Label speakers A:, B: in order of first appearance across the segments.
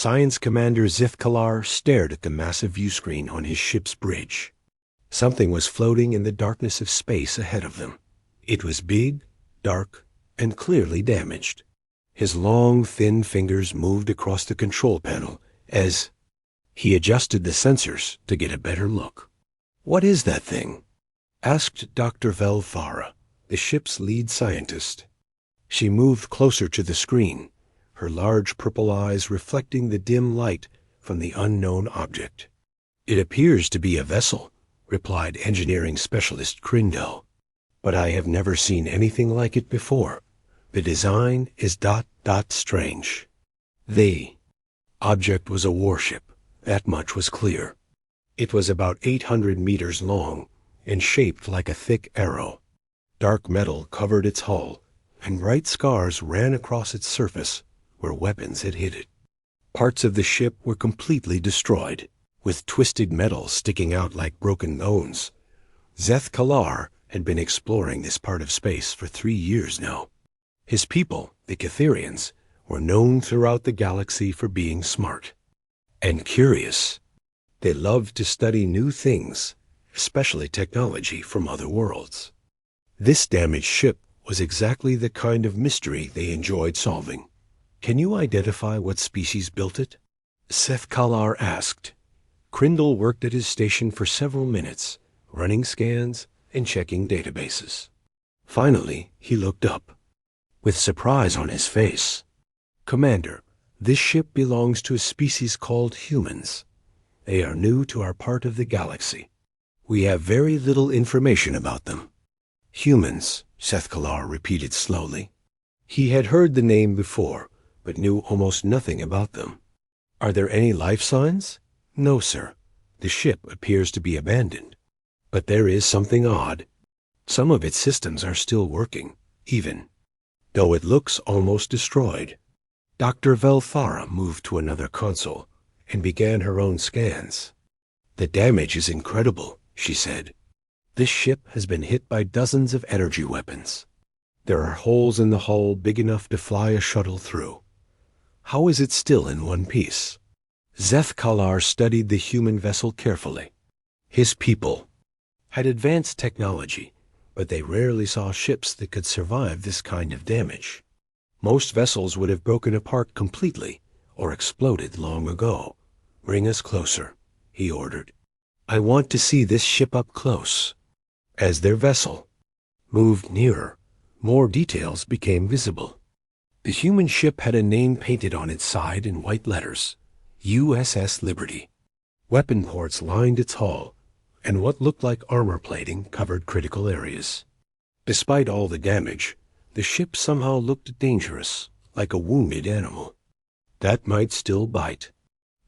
A: Science Commander Zithkalar stared at the massive viewscreen on his ship's bridge. Something was floating in the darkness of space ahead of them. It was big, dark, and clearly damaged. His long, thin fingers moved across the control panel as he adjusted the sensors to get a better look. "What is that thing?" asked Dr. Velthara, the ship's lead scientist. She moved closer to the screen, her large purple eyes reflecting the dim light from the unknown object. "It appears to be a vessel," replied engineering specialist Crindle, "but I have never seen anything like it before. The design is ... strange." The object was a warship, that much was clear. It was about 800 meters long and shaped like a thick arrow. Dark metal covered its hull, and bright scars ran across its surface where weapons had hit it. Parts of the ship were completely destroyed, with twisted metal sticking out like broken bones. Zethkalar had been exploring this part of space for 3 years now. His people, the Catherians, were known throughout the galaxy for being smart and curious. They loved to study new things, especially technology from other worlds. This damaged ship was exactly the kind of mystery they enjoyed solving. "Can you identify what species built it?" Zethkalar asked. Crindle worked at his station for several minutes, running scans and checking databases. Finally, he looked up, with surprise on his face. "Commander, this ship belongs to a species called humans. They are new to our part of the galaxy. We have very little information about them." "Humans," Zethkalar repeated slowly. He had heard the name before, but knew almost nothing about them. "Are there any life signs?" "No, sir. The ship appears to be abandoned. But there is something odd. Some of its systems are still working, even though it looks almost destroyed." Dr. Velthara moved to another console and began her own scans. "The damage is incredible," she said. "This ship has been hit by dozens of energy weapons. There are holes in the hull big enough to fly a shuttle through. How is it still in one piece?" Zethkalar studied the human vessel carefully. His people had advanced technology, but they rarely saw ships that could survive this kind of damage. Most vessels would have broken apart completely or exploded long ago. "Bring us closer," he ordered. "I want to see this ship up close." As their vessel moved nearer, more details became visible. The human ship had a name painted on its side in white letters, USS Liberty. Weapon ports lined its hull, and what looked like armor plating covered critical areas. Despite all the damage, the ship somehow looked dangerous, like a wounded animal. "That might still bite."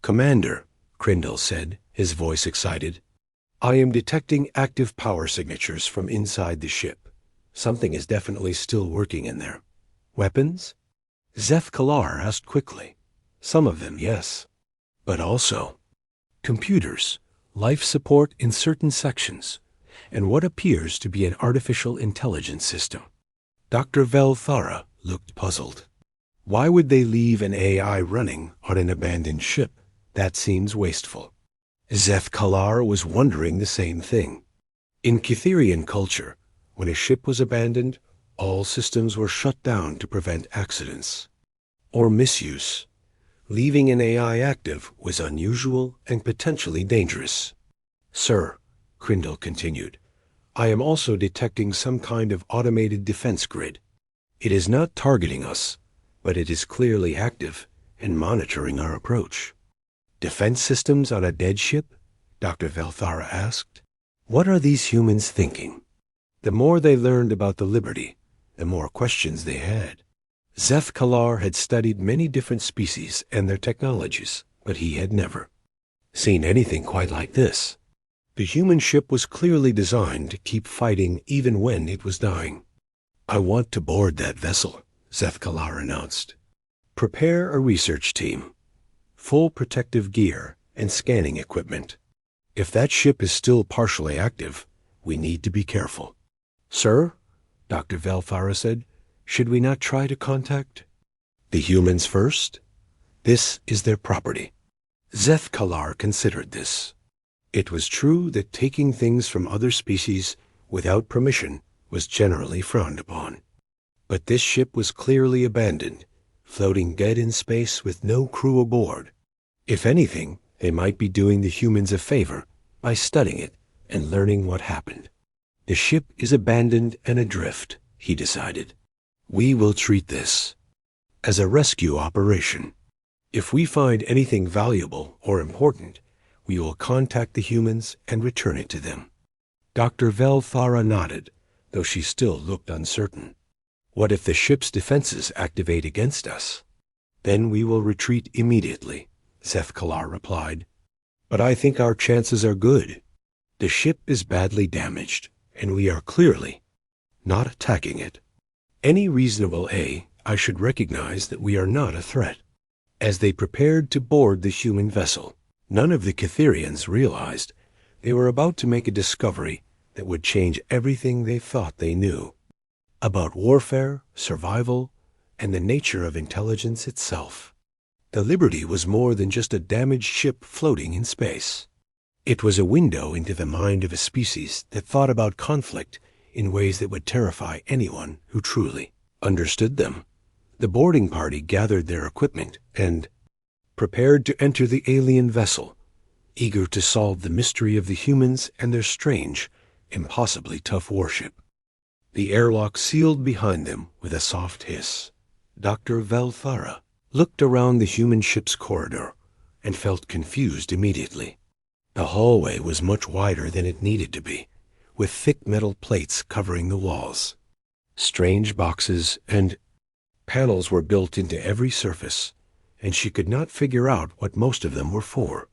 A: "Commander," Crindle said, his voice excited, "I am detecting active power signatures from inside the ship. Something is definitely still working in there." "Weapons?" Zethkalar asked quickly. "Some of them, yes. But also computers, life support in certain sections, and what appears to be an artificial intelligence system." Dr. Velthara looked puzzled. "Why would they leave an AI running on an abandoned ship? That seems wasteful." Zethkalar was wondering the same thing. In Catherian culture, when a ship was abandoned, all systems were shut down to prevent accidents or misuse. Leaving an AI active was unusual and potentially dangerous. "Sir," Crindle continued, "I am also detecting some kind of automated defense grid. It is not targeting us, but it is clearly active and monitoring our approach." "Defense systems on a dead ship?" Dr. Velthara asked. "What are these humans thinking?" The more they learned about the Liberty, the more questions they had. Zethkalar had studied many different species and their technologies, but he had never seen anything quite like this. The human ship was clearly designed to keep fighting even when it was dying. "I want to board that vessel," Zethkalar announced. "Prepare a research team. Full protective gear and scanning equipment. If that ship is still partially active, we need to be careful." "Sir," Dr. Velthara said, "should we not try to contact the humans first? This is their property. Zeth-Kalar considered this. It was true that taking things from other species without permission was generally frowned upon. But this ship was clearly abandoned, floating dead in space with no crew aboard. If anything, they might be doing the humans a favor by studying it and learning what happened. The ship is abandoned and adrift, he decided. We will treat this as a rescue operation. If we find anything valuable or important, we will contact the humans and return it to them. Dr. Velthara nodded, though she still looked uncertain. What if the ship's defenses activate against us? Then we will retreat immediately, Zeth-Kalar replied. But I think our chances are good. The ship is badly damaged, and we are clearly not attacking it. Any reasonable I should recognize that we are not a threat. As they prepared to board the human vessel, none of the Catherians realized they were about to make a discovery that would change everything they thought they knew about warfare, survival, and the nature of intelligence itself. The Liberty was more than just a damaged ship floating in space. It was a window into the mind of a species that thought about conflict in ways that would terrify anyone who truly understood them. The boarding party gathered their equipment and prepared to enter the alien vessel, eager to solve the mystery of the humans and their strange, impossibly tough warship. The airlock sealed behind them with a soft hiss. Dr. Velthara looked around the human ship's corridor and felt confused immediately. The hallway was much wider than it needed to be, with thick metal plates covering the walls. Strange boxes and panels were built into every surface, and she could not figure out what most of them were for.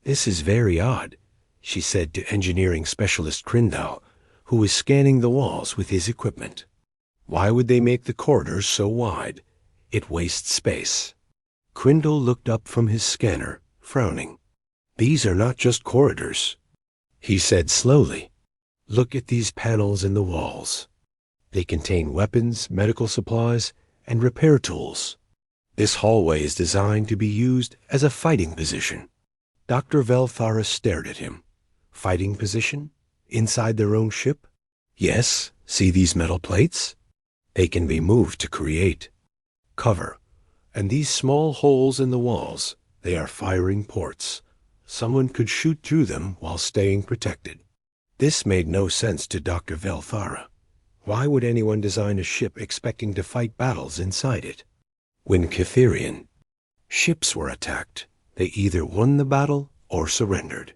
A: This is very odd, she said to engineering specialist Krindal, who was scanning the walls with his equipment. Why would they make the corridors so wide? It wastes space. Krindal looked up from his scanner, frowning. These are not just corridors, he said slowly. Look at these panels in the walls. They contain weapons, medical supplies, and repair tools. This hallway is designed to be used as a fighting position. Dr. Velthara stared at him. Fighting position? Inside their own ship? Yes, see these metal plates? They can be moved to create cover. And these small holes in the walls, they are firing ports. Someone could shoot through them while staying protected. This made no sense to Dr. Velthara. Why would anyone design a ship expecting to fight battles inside it? When Catherian ships were attacked, they either won the battle or surrendered.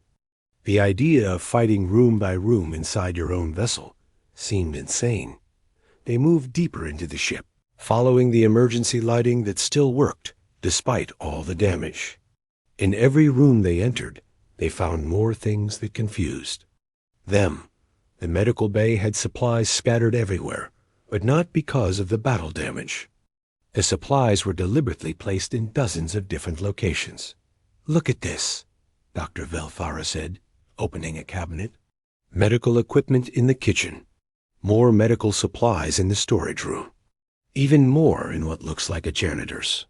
A: The idea of fighting room by room inside your own vessel seemed insane. They moved deeper into the ship, following the emergency lighting that still worked despite all the damage. In every room they entered, they found more things that confused them. The medical bay had supplies scattered everywhere, but not because of the battle damage. The supplies were deliberately placed in dozens of different locations. Look at this, Dr. Velthara said, opening a cabinet. Medical equipment in the kitchen. More medical supplies in the storage room. Even more in what looks like a janitor's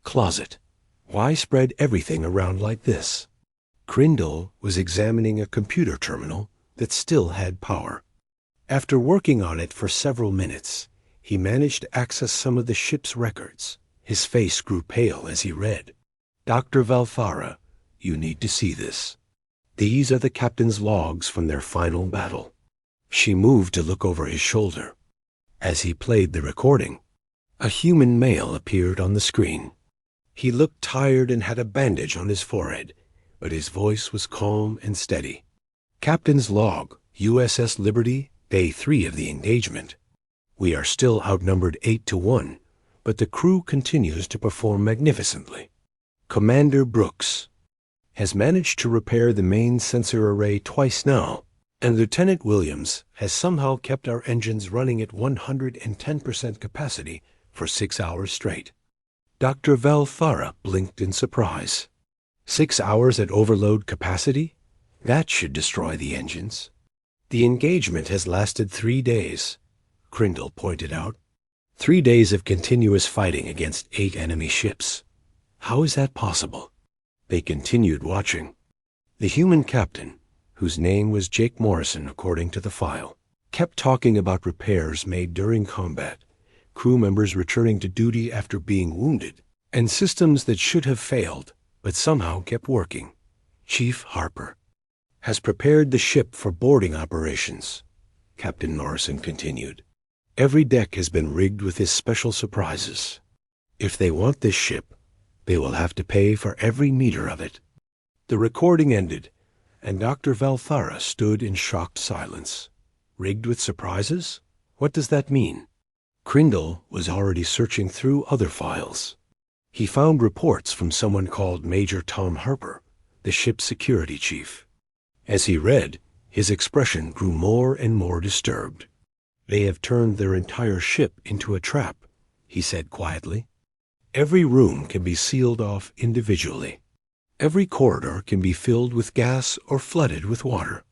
A: closet. Why spread everything around like this? Krindal was examining a computer terminal that still had power. After working on it for several minutes, he managed to access some of the ship's records. His face grew pale as he read. Dr. Velthara, you need to see this. These are the captain's logs from their final battle. She moved to look over his shoulder. As he played the recording, a human male appeared on the screen. He looked tired and had a bandage on his forehead, but his voice was calm and steady. Captain's log, USS Liberty, Day 3 of the engagement. We are still outnumbered 8-1, but the crew continues to perform magnificently. Commander Brooks has managed to repair the main sensor array twice now, and Lieutenant Williams has somehow kept our engines running at 110% capacity for 6 hours straight. Dr. Velthara blinked in surprise. 6 hours at overload capacity? That should destroy the engines. The engagement has lasted 3 days, Krindal pointed out. 3 days of continuous fighting against 8 enemy ships. How is that possible? They continued watching. The human captain, whose name was Jake Morrison according to the file, kept talking about repairs made during combat, crew members returning to duty after being wounded, and systems that should have failed but somehow kept working. Chief Harper has prepared the ship for boarding operations, Captain Morrison continued. Every deck has been rigged with his special surprises. If they want this ship, they will have to pay for every meter of it. The recording ended, and Dr. Valthara stood in shocked silence. Rigged with surprises? What does that mean? Crindle was already searching through other files. He found reports from someone called Major Tom Harper, the ship's security chief. As he read, his expression grew more and more disturbed. They have turned their entire ship into a trap, he said quietly. Every room can be sealed off individually. Every corridor can be filled with gas or flooded with water.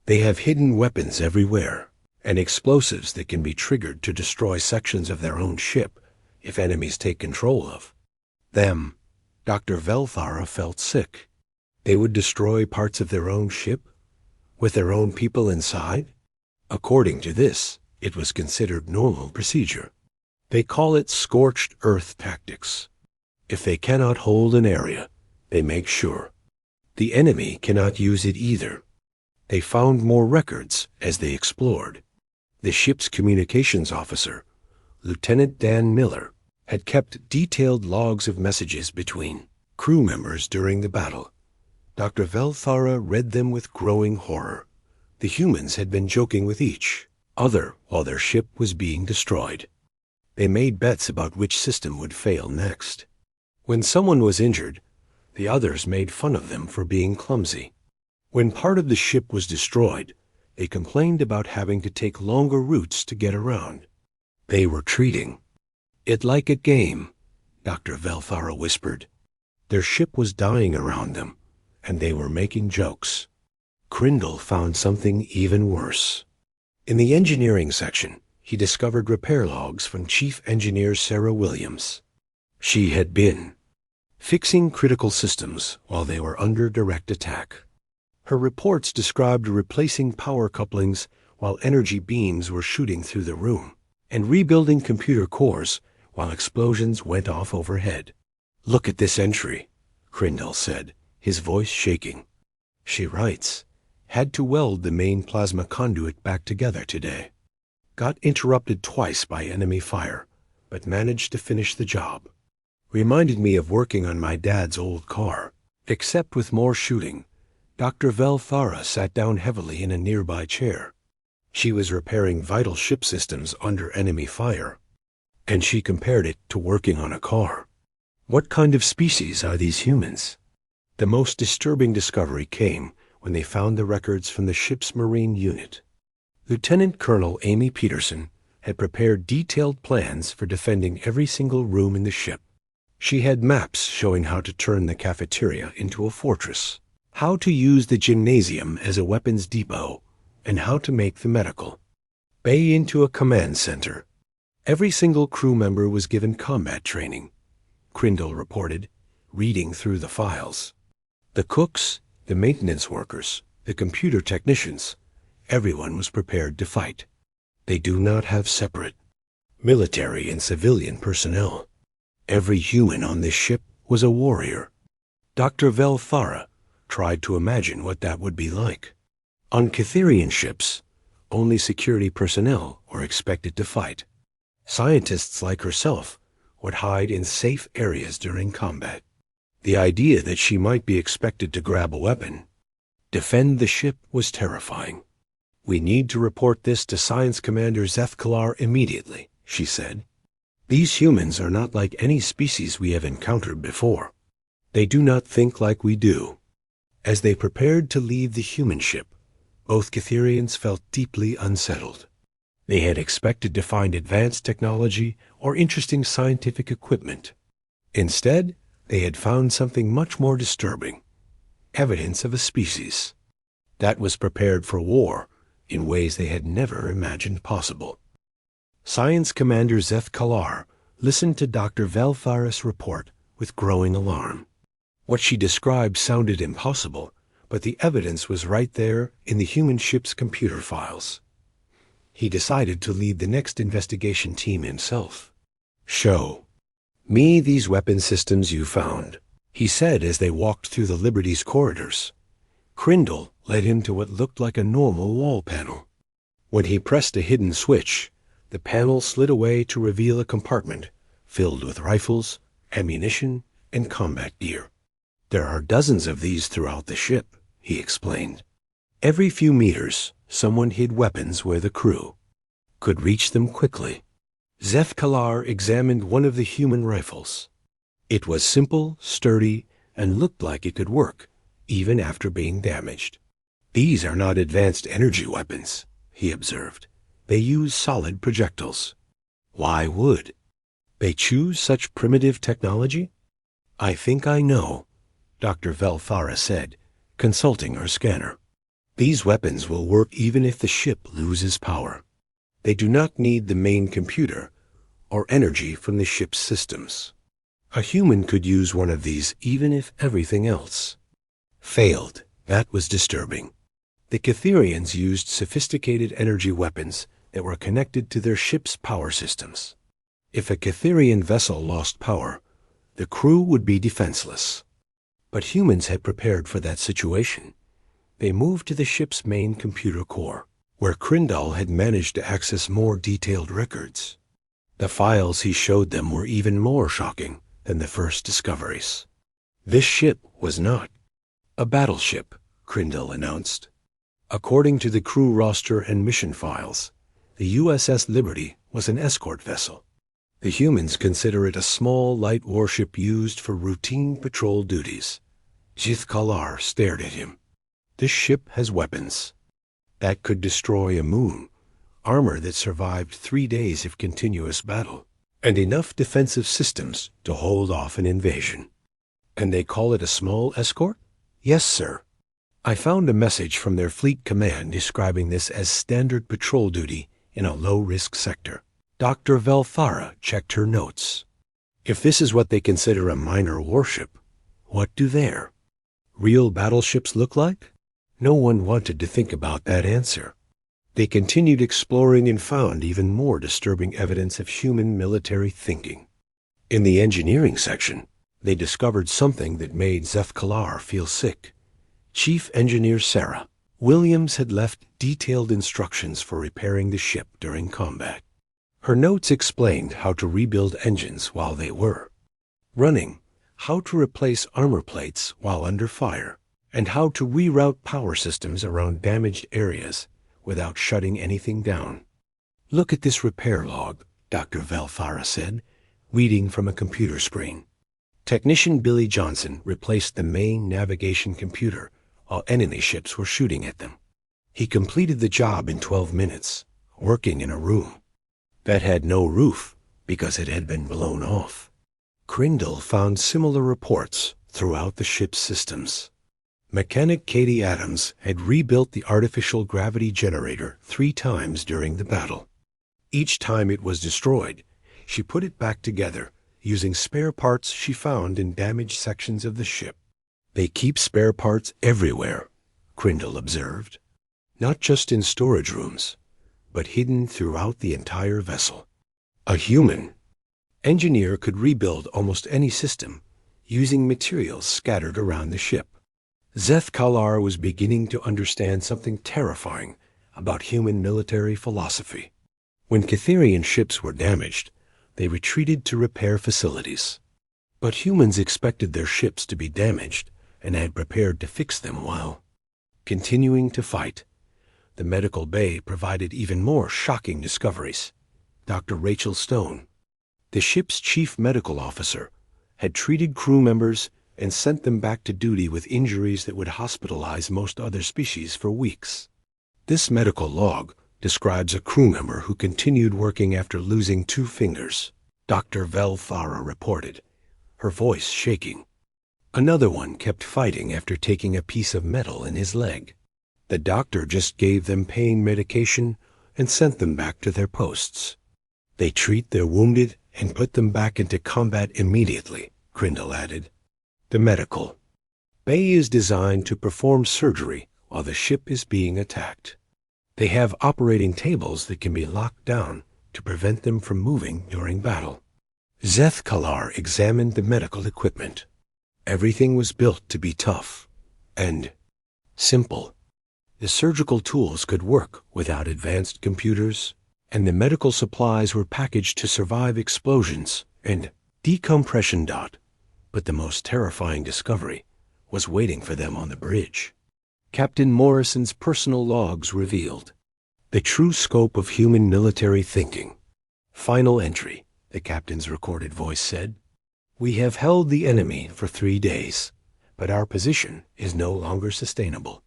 A: They have hidden weapons everywhere, and explosives that can be triggered to destroy sections of their own ship if enemies take control of them. Dr. Velthara felt sick. They would destroy parts of their own ship, with their own people inside? According to this, it was considered normal procedure. They call it scorched earth tactics. If they cannot hold an area, they make sure. The enemy cannot use it either. They found more records as they explored. The ship's communications officer, Lieutenant Dan Miller, had kept detailed logs of messages between crew members during the battle. Dr. Velthara read them with growing horror. The humans had been joking with each other while their ship was being destroyed. They made bets about which system would fail next. When someone was injured, the others made fun of them for being clumsy. When part of the ship was destroyed, they complained about having to take longer routes to get around. They were treating it like a game, Dr. Velthara whispered. Their ship was dying around them, and they were making jokes. Crindle found something even worse. In the engineering section, he discovered repair logs from Chief Engineer Sarah Williams. She had been fixing critical systems while they were under direct attack. Her reports described replacing power couplings while energy beams were shooting through the room, and rebuilding computer cores while explosions went off overhead. "Look at this entry," Crindle said, his voice shaking. She writes, "Had to weld the main plasma conduit back together today. Got interrupted twice by enemy fire, but managed to finish the job. Reminded me of working on my dad's old car, except with more shooting." Dr. Velthara sat down heavily in a nearby chair. She was repairing vital ship systems under enemy fire, and she compared it to working on a car. What kind of species are these humans? The most disturbing discovery came when they found the records from the ship's marine unit. Lieutenant Colonel Amy Peterson had prepared detailed plans for defending every single room in the ship. She had maps showing how to turn the cafeteria into a fortress, how to use the gymnasium as a weapons depot, and how to make the medical bay into a command center. Every single crew member was given combat training, Crindle reported, reading through the files. The cooks, the maintenance workers, the computer technicians, everyone was prepared to fight. They do not have separate military and civilian personnel. Every human on this ship was a warrior. Dr. Velthara tried to imagine what that would be like. On Catherian ships, only security personnel were expected to fight. Scientists like herself would hide in safe areas during combat. The idea that she might be expected to grab a weapon, defend the ship, was terrifying. "We need to report this to Science Commander Zeth Kalar immediately," she said. "These humans are not like any species we have encountered before. They do not think like we do." As they prepared to leave the human ship, both Catherians felt deeply unsettled. They had expected to find advanced technology or interesting scientific equipment. Instead, they had found something much more disturbing: evidence of a species that was prepared for war in ways they had never imagined possible. Science Commander Zeth Kalar listened to Dr. Velthara's report with growing alarm. What she described sounded impossible, but the evidence was right there in the human ship's computer files. He decided to lead the next investigation team himself. "Show me these weapon systems you found," he said as they walked through the Liberty's corridors. Crindle led him to what looked like a normal wall panel. When he pressed a hidden switch, the panel slid away to reveal a compartment filled with rifles, ammunition, and combat gear. "There are dozens of these throughout the ship," he explained. Every few meters, someone hid weapons where the crew could reach them quickly. Zef-Kalar examined one of the human rifles. It was simple, sturdy, and looked like it could work, even after being damaged. "These are not advanced energy weapons," he observed. "They use solid projectiles." "Why would they choose such primitive technology?" "I think I know," Dr. Velfara said, consulting her scanner. "These weapons will work even if the ship loses power. They do not need the main computer or energy from the ship's systems. A human could use one of these even if everything else failed." That was disturbing. The Catherians used sophisticated energy weapons that were connected to their ship's power systems. If a Catherian vessel lost power, the crew would be defenseless. But humans had prepared for that situation. They moved to the ship's main computer core, where Crindle had managed to access more detailed records. The files he showed them were even more shocking than the first discoveries. This ship was not a battleship, Crindle announced. According to the crew roster and mission files, the USS Liberty was an escort vessel. The humans consider it a small, light warship used for routine patrol duties. Zef-Kalar stared at him. "This ship has weapons that could destroy a moon, armor that survived 3 days of continuous battle, and enough defensive systems to hold off an invasion." "And they call it a small escort?" "Yes, sir. I found a message from their fleet command describing this as standard patrol duty in a low-risk sector." Dr. Velfara checked her notes. "If this is what they consider a minor warship, what do their real battleships look like?" No one wanted to think about that answer. They continued exploring and found even more disturbing evidence of human military thinking. In the engineering section, they discovered something that made Zef-Kalar feel sick. Chief Engineer Sarah Williams had left detailed instructions for repairing the ship during combat. Her notes explained how to rebuild engines while they were running, how to replace armor plates while under fire, and how to reroute power systems around damaged areas without shutting anything down. "Look at this repair log," Dr. Velfara said, reading from a computer screen. Technician Billy Johnson replaced the main navigation computer while enemy ships were shooting at them. He completed the job in 12 minutes, working in a room that had no roof because it had been blown off. Crindle found similar reports throughout the ship's systems. Mechanic Katie Adams had rebuilt the artificial gravity generator 3 times during the battle. Each time it was destroyed, she put it back together using spare parts she found in damaged sections of the ship. "They keep spare parts everywhere," Crindle observed. "Not just in storage rooms, but hidden throughout the entire vessel." A human engineer could rebuild almost any system using materials scattered around the ship. Zef-Kalar was beginning to understand something terrifying about human military philosophy. When Catherian ships were damaged, they retreated to repair facilities. But humans expected their ships to be damaged and had prepared to fix them while continuing to fight. The medical bay provided even more shocking discoveries. Dr. Rachel Stone, the ship's chief medical officer, had treated crew members and sent them back to duty with injuries that would hospitalize most other species for weeks. This medical log describes a crew member who continued working after losing 2 fingers, Dr. Velfara reported, her voice shaking. Another one kept fighting after taking a piece of metal in his leg. The doctor just gave them pain medication and sent them back to their posts. They treat their wounded and put them back into combat immediately, Crindle added. The medical bay is designed to perform surgery while the ship is being attacked. They have operating tables that can be locked down to prevent them from moving during battle. Zeth Kalar examined the medical equipment. Everything was built to be tough and simple. The surgical tools could work without advanced computers, and the medical supplies were packaged to survive explosions and decompression. But the most terrifying discovery was waiting for them on the bridge. Captain Morrison's personal logs revealed the true scope of human military thinking. Final entry, the captain's recorded voice said. We have held the enemy for 3 days, but our position is no longer sustainable.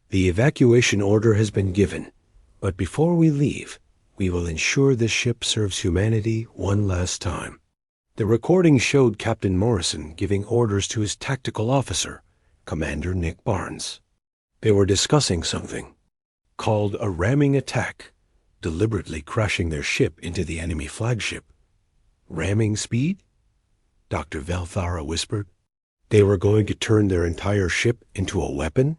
A: The evacuation order has been given, but before we leave, we will ensure this ship serves humanity one last time. The recording showed Captain Morrison giving orders to his tactical officer, Commander Nick Barnes. They were discussing something called a ramming attack, deliberately crashing their ship into the enemy flagship. Ramming speed? Dr. Velthara whispered. They were going to turn their entire ship into a weapon?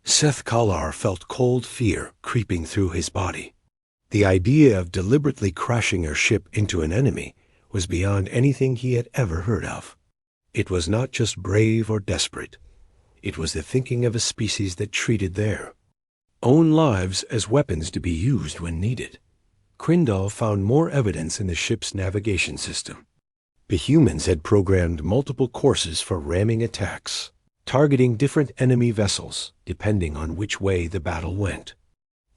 A: Seth Kalar felt cold fear creeping through his body. The idea of deliberately crashing a ship into an enemy was beyond anything he had ever heard of. It was not just brave or desperate. It was the thinking of a species that treated their own lives as weapons to be used when needed. Crindle found more evidence in the ship's navigation system. The humans had programmed multiple courses for ramming attacks, targeting different enemy vessels depending on which way the battle went.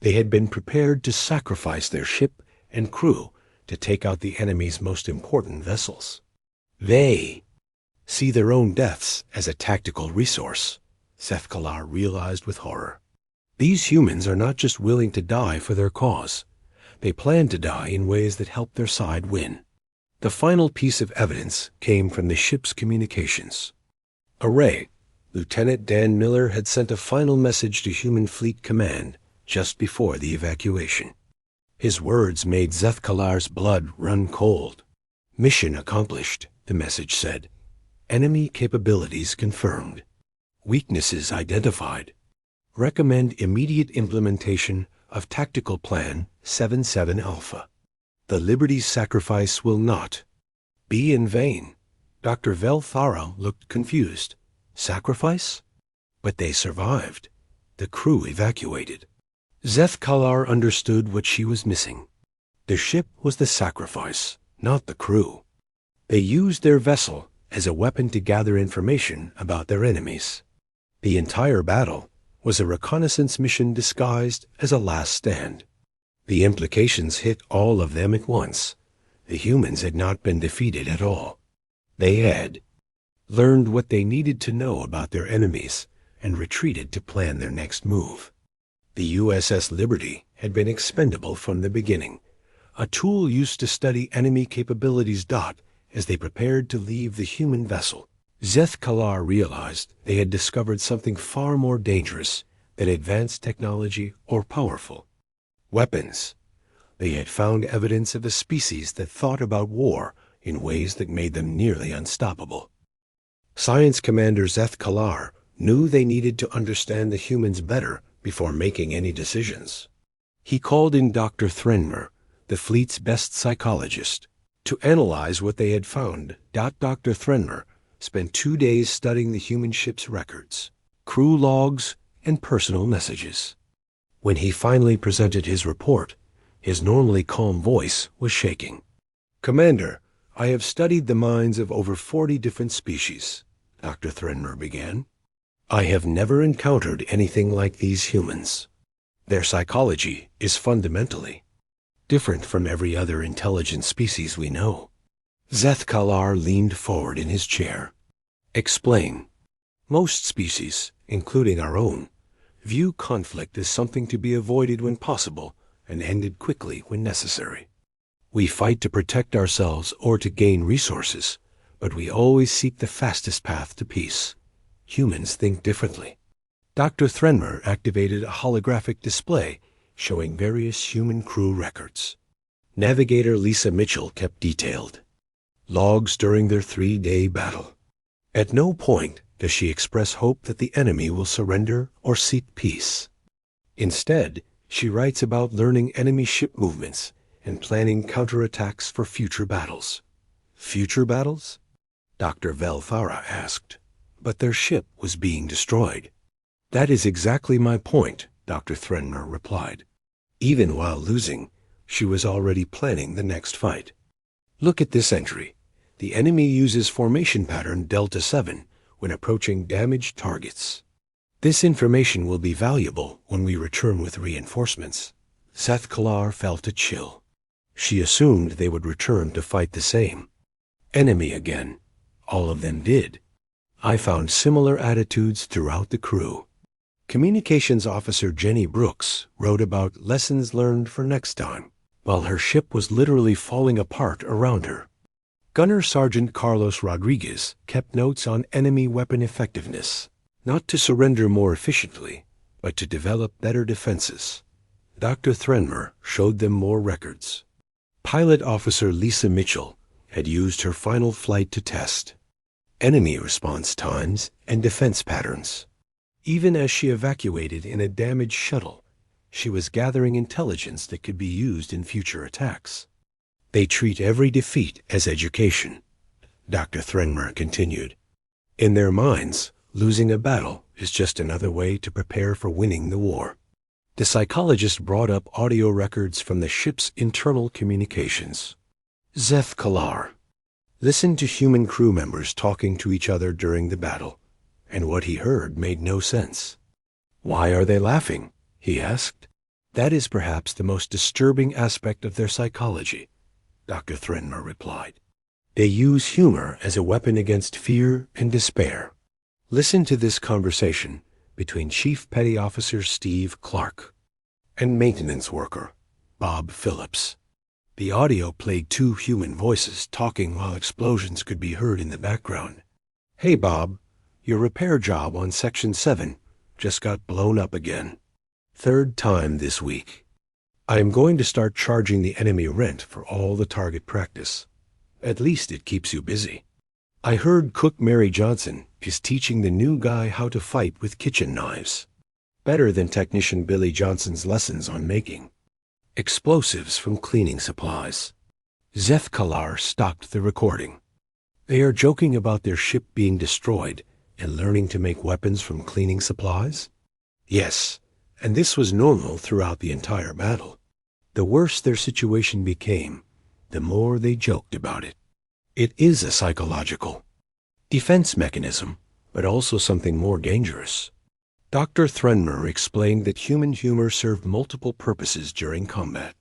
A: They had been prepared to sacrifice their ship and crew to take out the enemy's most important vessels. They see their own deaths as a tactical resource, Seth Kalar realized with horror. These humans are not just willing to die for their cause. They plan to die in ways that help their side win. The final piece of evidence came from the ship's communications. Array, Lieutenant Dan Miller had sent a final message to Human Fleet Command just before the evacuation. His words made Zeth Kalar's blood run cold. Mission accomplished, the message said. Enemy capabilities confirmed. Weaknesses identified. Recommend immediate implementation of Tactical Plan 77 Alpha. The Liberty's sacrifice will not be in vain. Dr. Velthara looked confused. Sacrifice? But they survived. The crew evacuated. Zeth Kalar understood what she was missing. The ship was the sacrifice, not the crew. They used their vessel as a weapon to gather information about their enemies. The entire battle was a reconnaissance mission disguised as a last stand. The implications hit all of them at once. The humans had not been defeated at all. They had learned what they needed to know about their enemies and retreated to plan their next move. The USS Liberty had been expendable from the beginning, a tool used to study enemy capabilities. As they prepared to leave the human vessel, Zeth Kalar realized they had discovered something far more dangerous than advanced technology or powerful weapons. They had found evidence of a species that thought about war in ways that made them nearly unstoppable. Science Commander Zeth Kalar knew they needed to understand the humans better before making any decisions. He called in Dr. Threnmer, the fleet's best psychologist, to analyze what they had found. Dr. Threnmer spent 2 days studying the human ship's records, crew logs, and personal messages. When he finally presented his report, his normally calm voice was shaking. Commander, I have studied the minds of over 40 different species, Dr. Threnmer began. I have never encountered anything like these humans. Their psychology is fundamentally different from every other intelligent species we know. Zeth Kalar leaned forward in his chair. Explain. Most species, including our own, view conflict as something to be avoided when possible and ended quickly when necessary. We fight to protect ourselves or to gain resources, but we always seek the fastest path to peace. Humans think differently. Dr. Threnmer activated a holographic display showing various human crew records. Navigator Lisa Mitchell kept detailed. logs during their 3-day battle. At no point does she express hope that the enemy will surrender or seek peace. Instead, she writes about learning enemy ship movements and planning counterattacks for future battles. Future battles? Dr. Velthara asked. But their ship was being destroyed. That is exactly my point, Dr. Threnmer replied. Even while losing, she was already planning the next fight. Look at this entry. The enemy uses formation pattern Delta 7 when approaching damaged targets. This information will be valuable when we return with reinforcements. Seth Kalar felt a chill. She assumed they would return to fight the same. Enemy again. All of them did. I found similar attitudes throughout the crew. Communications Officer Jenny Brooks wrote about lessons learned for next time, while her ship was literally falling apart around her. Gunner Sergeant Carlos Rodriguez kept notes on enemy weapon effectiveness, not to surrender more efficiently, but to develop better defenses. Dr. Threnmer showed them more records. Pilot Officer Lisa Mitchell had used her final flight to test enemy response times and defense patterns. Even as she evacuated in a damaged shuttle, she was gathering intelligence that could be used in future attacks. They treat every defeat as education, Dr. Threnmer continued. In their minds, losing a battle is just another way to prepare for winning the war. The psychologist brought up audio records from the ship's internal communications. Zeth Kalar listened to human crew members talking to each other during the battle, and what he heard made no sense. Why are they laughing? He asked. That is perhaps the most disturbing aspect of their psychology, Dr. Threnmer replied. They use humor as a weapon against fear and despair. Listen to this conversation between Chief Petty Officer Steve Clark and maintenance worker Bob Phillips. The audio played two human voices talking while explosions could be heard in the background. Hey Bob, your repair job on Section 7 just got blown up again. 3rd time this week. I am going to start charging the enemy rent for all the target practice. At least it keeps you busy. I heard Cook Mary Johnson is teaching the new guy how to fight with kitchen knives. Better than Technician Billy Johnson's lessons on making explosives from cleaning supplies. Zeth Kalar stopped the recording. They are joking about their ship being destroyed and learning to make weapons from cleaning supplies? Yes, and this was normal throughout the entire battle. The worse their situation became, the more they joked about it. It is a psychological defense mechanism, but also something more dangerous. Dr. Threnmer explained that human humor served multiple purposes during combat.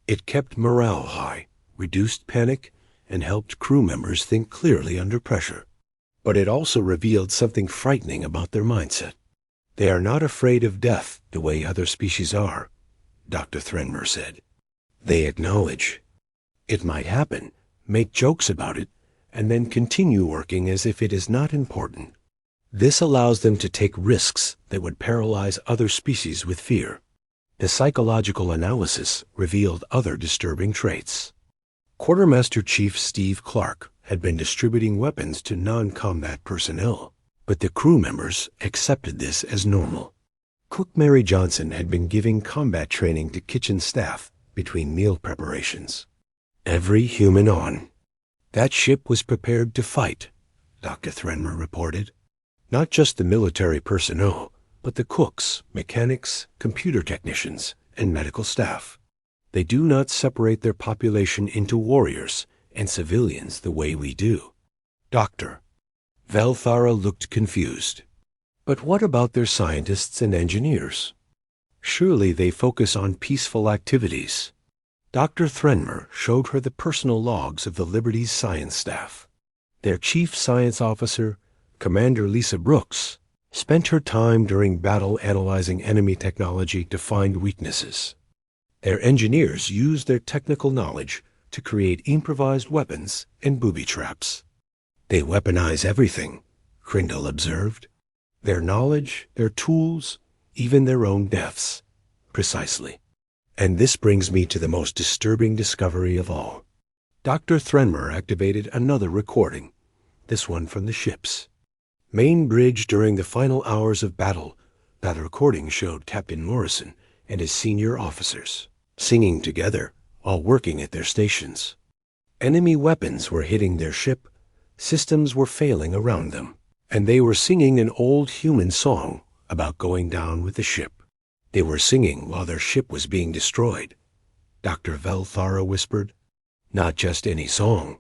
A: It kept morale high, reduced panic, and helped crew members think clearly under pressure. But it also revealed something frightening about their mindset. They are not afraid of death the way other species are, Dr. Threnmer said. They acknowledge it might happen, make jokes about it, and then continue working as if it is not important. This allows them to take risks that would paralyze other species with fear. The psychological analysis revealed other disturbing traits. Quartermaster Chief Steve Clark had been distributing weapons to non-combat personnel, but the crew members accepted this as normal. Cook Mary Johnson had been giving combat training to kitchen staff between meal preparations. Every human on that ship was prepared to fight, Dr. Threnmer reported. Not just the military personnel, but the cooks, mechanics, computer technicians, and medical staff. They do not separate their population into warriors and civilians the way we do. Dr. Velthara looked confused. But what about their scientists and engineers? Surely they focus on peaceful activities. Dr. Threnmer showed her the personal logs of the Liberty's science staff. Their chief science officer, Commander Lisa Brooks, spent her time during battle analyzing enemy technology to find weaknesses. Their engineers used their technical knowledge to create improvised weapons and booby traps. They weaponize everything, Crindle observed. Their knowledge, their tools, even their own deaths. Precisely. And this brings me to the most disturbing discovery of all. Dr. Threnmer activated another recording, this one from the ships. Main bridge during the final hours of battle. That recording showed Captain Morrison and his senior officers singing together while working at their stations. Enemy weapons were hitting their ship, systems were failing around them, and they were singing an old human song about going down with the ship. They were singing while their ship was being destroyed. Dr. Velthara whispered. Not just any song.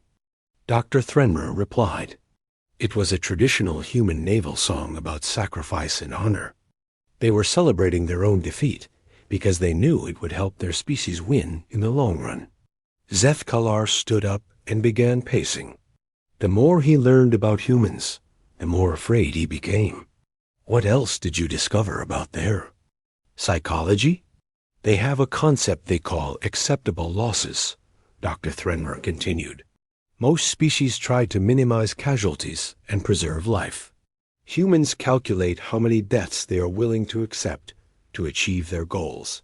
A: Dr. Threnmer replied. It was a traditional human naval song about sacrifice and honor. They were celebrating their own defeat because they knew it would help their species win in the long run. Zeth-Kalar stood up and began pacing. The more he learned about humans, the more afraid he became. What else did you discover about their psychology? They have a concept they call acceptable losses, Dr. Threnmer continued. Most species try to minimize casualties and preserve life. Humans calculate how many deaths they are willing to accept to achieve their goals,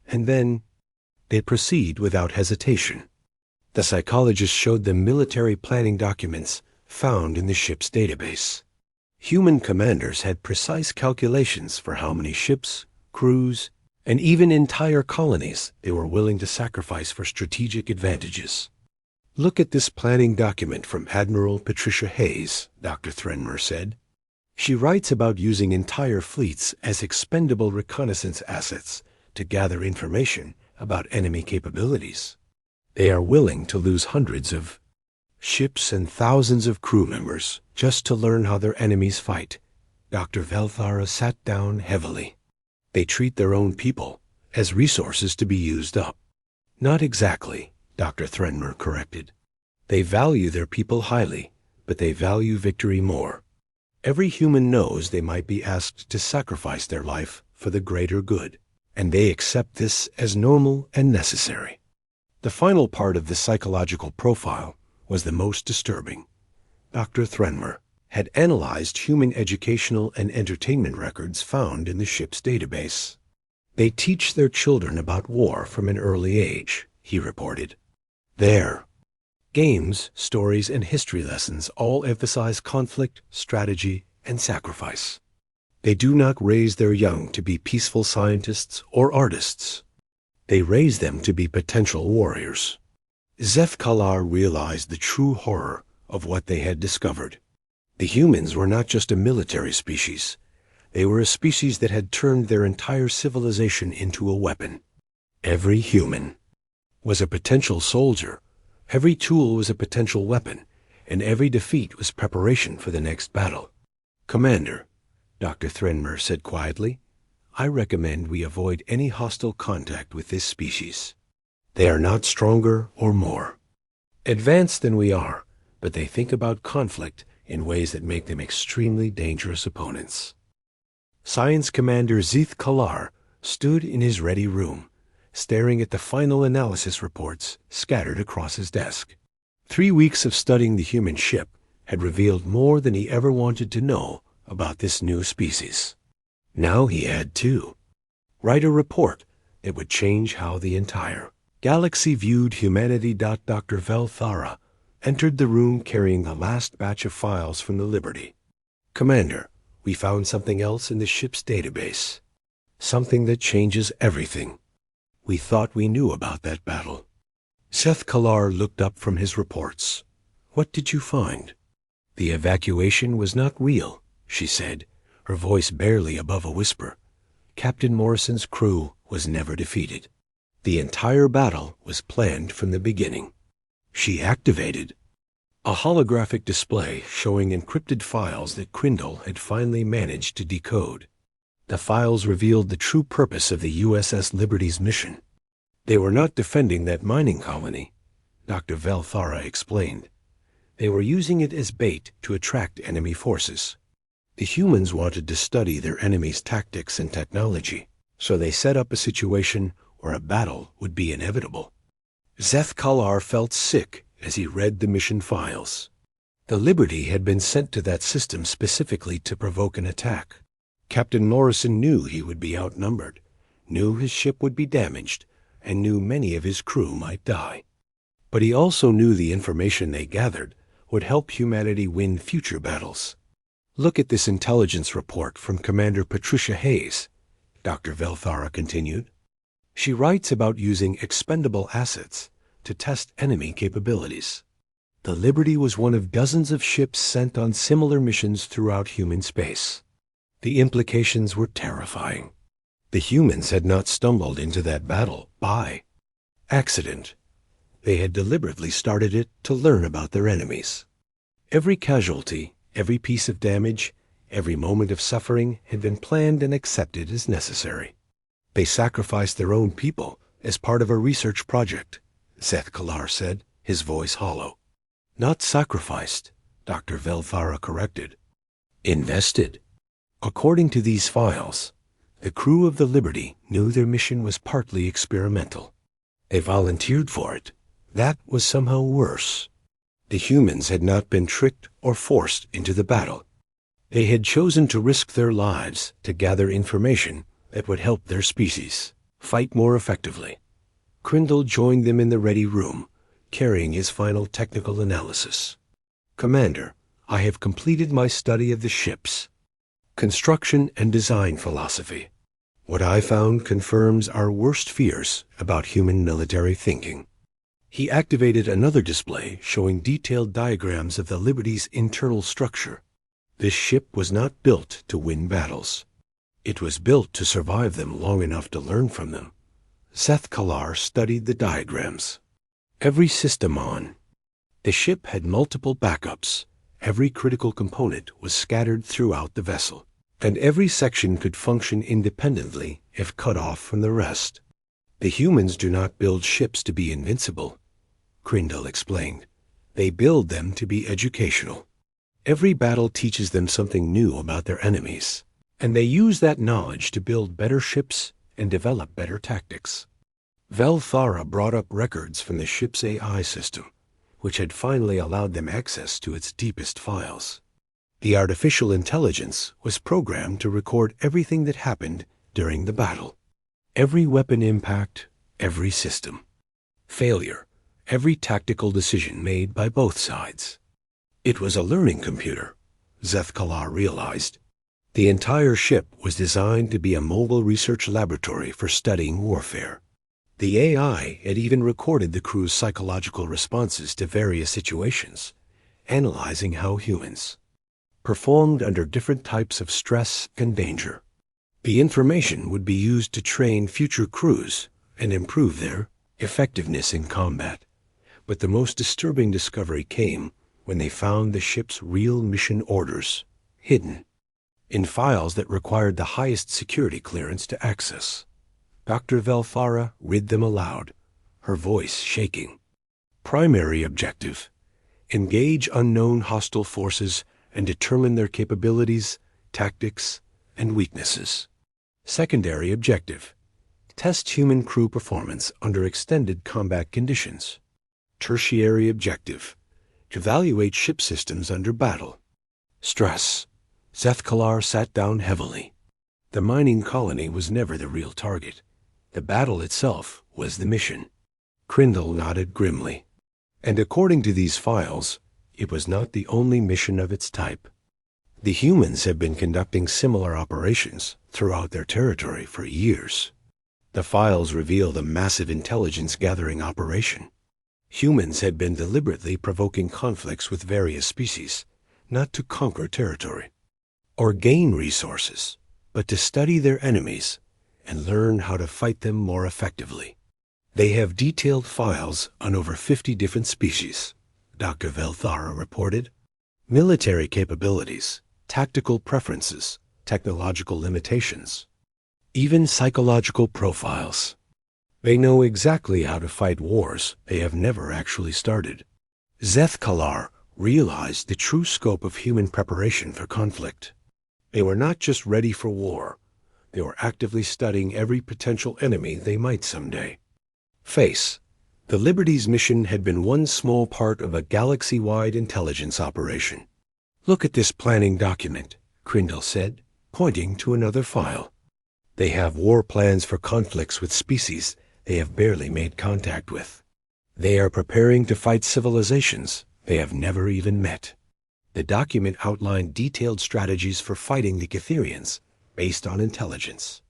A: and then they proceed without hesitation. The psychologist showed them military planning documents found in the ship's database. Human commanders had precise calculations for how many ships, crews, and even entire colonies they were willing to sacrifice for strategic advantages. Look at this planning document from Admiral Patricia Hayes, Dr. Threnmer said. She writes about using entire fleets as expendable reconnaissance assets to gather information about enemy capabilities. They are willing to lose hundreds of ships and thousands of crew members just to learn how their enemies fight. Dr. Velthara sat down heavily. They treat their own people as resources to be used up. Not exactly, Dr. Threnmer corrected. They value their people highly, but they value victory more. Every human knows they might be asked to sacrifice their life for the greater good, and they accept this as normal and necessary. The final part of the psychological profile was the most disturbing. Dr. Threnmer had analyzed human educational and entertainment records found in the ship's database. They teach their children about war from an early age, he reported. There, games, stories, and history lessons all emphasize conflict, strategy, and sacrifice. They do not raise their young to be peaceful scientists or artists. They raise them to be potential warriors. Zeth-Kalar realized the true horror of what they had discovered. The humans were not just a military species. They were a species that had turned their entire civilization into a weapon. Every human was a potential soldier. Every tool was a potential weapon, and every defeat was preparation for the next battle. Commander, Dr. Threnmer said quietly, I recommend we avoid any hostile contact with this species. They are not stronger or more advanced than we are, but they think about conflict in ways that make them extremely dangerous opponents. Science Commander Zeth-Kalar stood in his ready room, staring at the final analysis reports scattered across his desk. 3 weeks of studying the human ship had revealed more than he ever wanted to know about this new species. Now he had to write a report that would change how the entire galaxy viewed humanity. Dr. Velthara entered the room carrying the last batch of files from the Liberty. Commander, we found something else in the ship's database. Something that changes everything. We thought we knew about that battle. Zeth-Kalar looked up from his reports. What did you find? The evacuation was not real, she said, her voice barely above a whisper. Captain Morrison's crew was never defeated. The entire battle was planned from the beginning. She activated a holographic display showing encrypted files that Crindle had finally managed to decode. The files revealed the true purpose of the USS Liberty's mission. They were not defending that mining colony, Dr. Velthara explained. They were using it as bait to attract enemy forces. The humans wanted to study their enemy's tactics and technology, so they set up a situation where a battle would be inevitable. Zeth-Kalar felt sick as he read the mission files. The Liberty had been sent to that system specifically to provoke an attack. Captain Morrison knew he would be outnumbered, knew his ship would be damaged, and knew many of his crew might die. But he also knew the information they gathered would help humanity win future battles. Look at this intelligence report from Commander Patricia Hayes, Dr. Velthara continued. She writes about using expendable assets to test enemy capabilities. The Liberty was one of dozens of ships sent on similar missions throughout human space. The implications were terrifying. The humans had not stumbled into that battle by accident. They had deliberately started it to learn about their enemies. Every casualty, every piece of damage, every moment of suffering had been planned and accepted as necessary. They sacrificed their own people as part of a research project, Seth Kalar said, his voice hollow. Not sacrificed, Dr. Velthara corrected. Invested. According to these files, the crew of the Liberty knew their mission was partly experimental. They volunteered for it. That was somehow worse. The humans had not been tricked or forced into the battle. They had chosen to risk their lives to gather information that would help their species fight more effectively. Crindle joined them in the ready room, carrying his final technical analysis. Commander, I have completed my study of the ships. Construction and design philosophy. What I found confirms our worst fears about human military thinking. He activated another display showing detailed diagrams of the Liberty's internal structure. This ship was not built to win battles. It was built to survive them long enough to learn from them. Seth Kalar studied the diagrams. Every system on. The ship had multiple backups. Every critical component was scattered throughout the vessel, and every section could function independently if cut off from the rest. The humans do not build ships to be invincible, Crindle explained. They build them to be educational. Every battle teaches them something new about their enemies, and they use that knowledge to build better ships and develop better tactics. Velthara brought up records from the ship's AI system, which had finally allowed them access to its deepest files. The artificial intelligence was programmed to record everything that happened during the battle. Every weapon impact, every system. Failure, every tactical decision made by both sides. It was a learning computer, Seth Kalar realized. The entire ship was designed to be a mobile research laboratory for studying warfare. The AI had even recorded the crew's psychological responses to various situations, analyzing how humans performed under different types of stress and danger. The information would be used to train future crews and improve their effectiveness in combat. But the most disturbing discovery came when they found the ship's real mission orders hidden in files that required the highest security clearance to access. Dr. Velthara read them aloud, her voice shaking. Primary objective: engage unknown hostile forces and determine their capabilities, tactics, and weaknesses. Secondary objective: test human crew performance under extended combat conditions. Tertiary objective: evaluate ship systems under battle. Stress. Seth Kalar sat down heavily. The mining colony was never the real target. The battle itself was the mission. Crindle nodded grimly. And according to these files, it was not the only mission of its type. The humans have been conducting similar operations throughout their territory for years. The files reveal the massive intelligence-gathering operation. Humans had been deliberately provoking conflicts with various species, not to conquer territory or gain resources, but to study their enemies and learn how to fight them more effectively. They have detailed files on over 50 different species, Dr. Velthara reported. Military capabilities, tactical preferences, technological limitations, even psychological profiles. They know exactly how to fight wars they have never actually started. Seth Kalar realized the true scope of human preparation for conflict. They were not just ready for war. They were actively studying every potential enemy they might someday face. The Liberty's mission had been one small part of a galaxy-wide intelligence operation. Look at this planning document, Crindle said, pointing to another file. They have war plans for conflicts with species they have barely made contact with. They are preparing to fight civilizations they have never even met. The document outlined detailed strategies for fighting the Cytherians based on intelligence,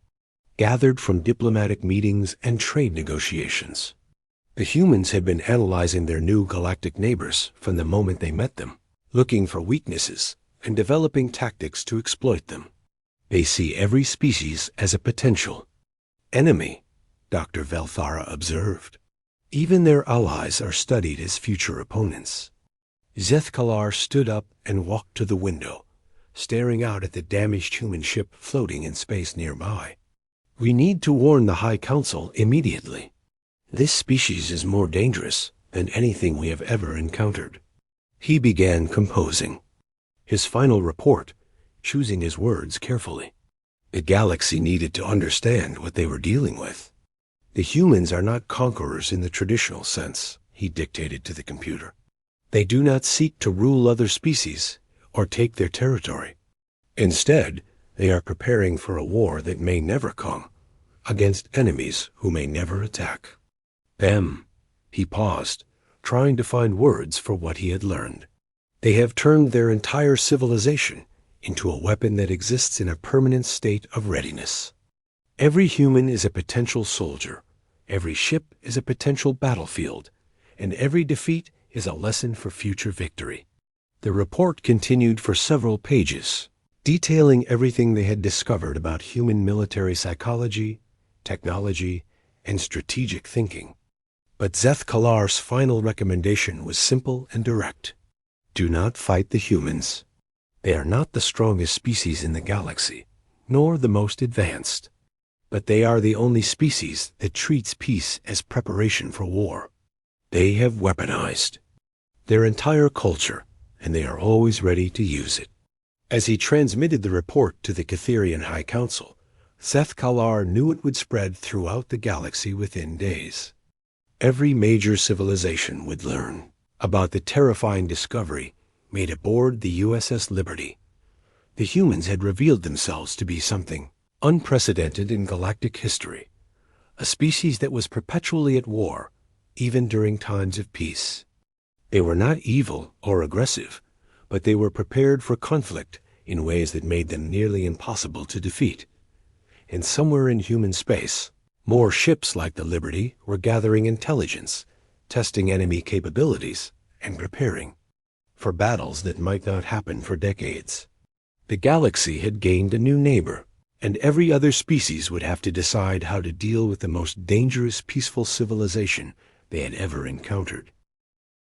A: gathered from diplomatic meetings and trade negotiations. The humans had been analyzing their new galactic neighbors from the moment they met them, looking for weaknesses and developing tactics to exploit them. They see every species as a potential enemy, Dr. Velthara observed. Even their allies are studied as future opponents. Zethkalar stood up and walked to the window, staring out at the damaged human ship floating in space nearby. We need to warn the High Council immediately. This species is more dangerous than anything we have ever encountered. He began composing his final report, choosing his words carefully. The galaxy needed to understand what they were dealing with. The humans are not conquerors in the traditional sense, he dictated to the computer. They do not seek to rule other species or take their territory. Instead, they are preparing for a war that may never come, against enemies who may never attack. He paused, trying to find words for what he had learned. They have turned their entire civilization into a weapon that exists in a permanent state of readiness. Every human is a potential soldier, every ship is a potential battlefield, and every defeat is a lesson for future victory. The report continued for several pages, detailing everything they had discovered about human military psychology, technology, and strategic thinking. But Zethkalar's final recommendation was simple and direct. Do not fight the humans. They are not the strongest species in the galaxy, nor the most advanced. But they are the only species that treats peace as preparation for war. They have weaponized their entire culture, and they are always ready to use it. As he transmitted the report to the Cytherian High Council, Zethkalar knew it would spread throughout the galaxy within days. Every major civilization would learn about the terrifying discovery made aboard the USS Liberty. The humans had revealed themselves to be something unprecedented in galactic history, a species that was perpetually at war, even during times of peace. They were not evil or aggressive, but they were prepared for conflict in ways that made them nearly impossible to defeat. And somewhere in human space, more ships like the Liberty were gathering intelligence, testing enemy capabilities, and preparing for battles that might not happen for decades. The galaxy had gained a new neighbor, and every other species would have to decide how to deal with the most dangerous peaceful civilization they had ever encountered.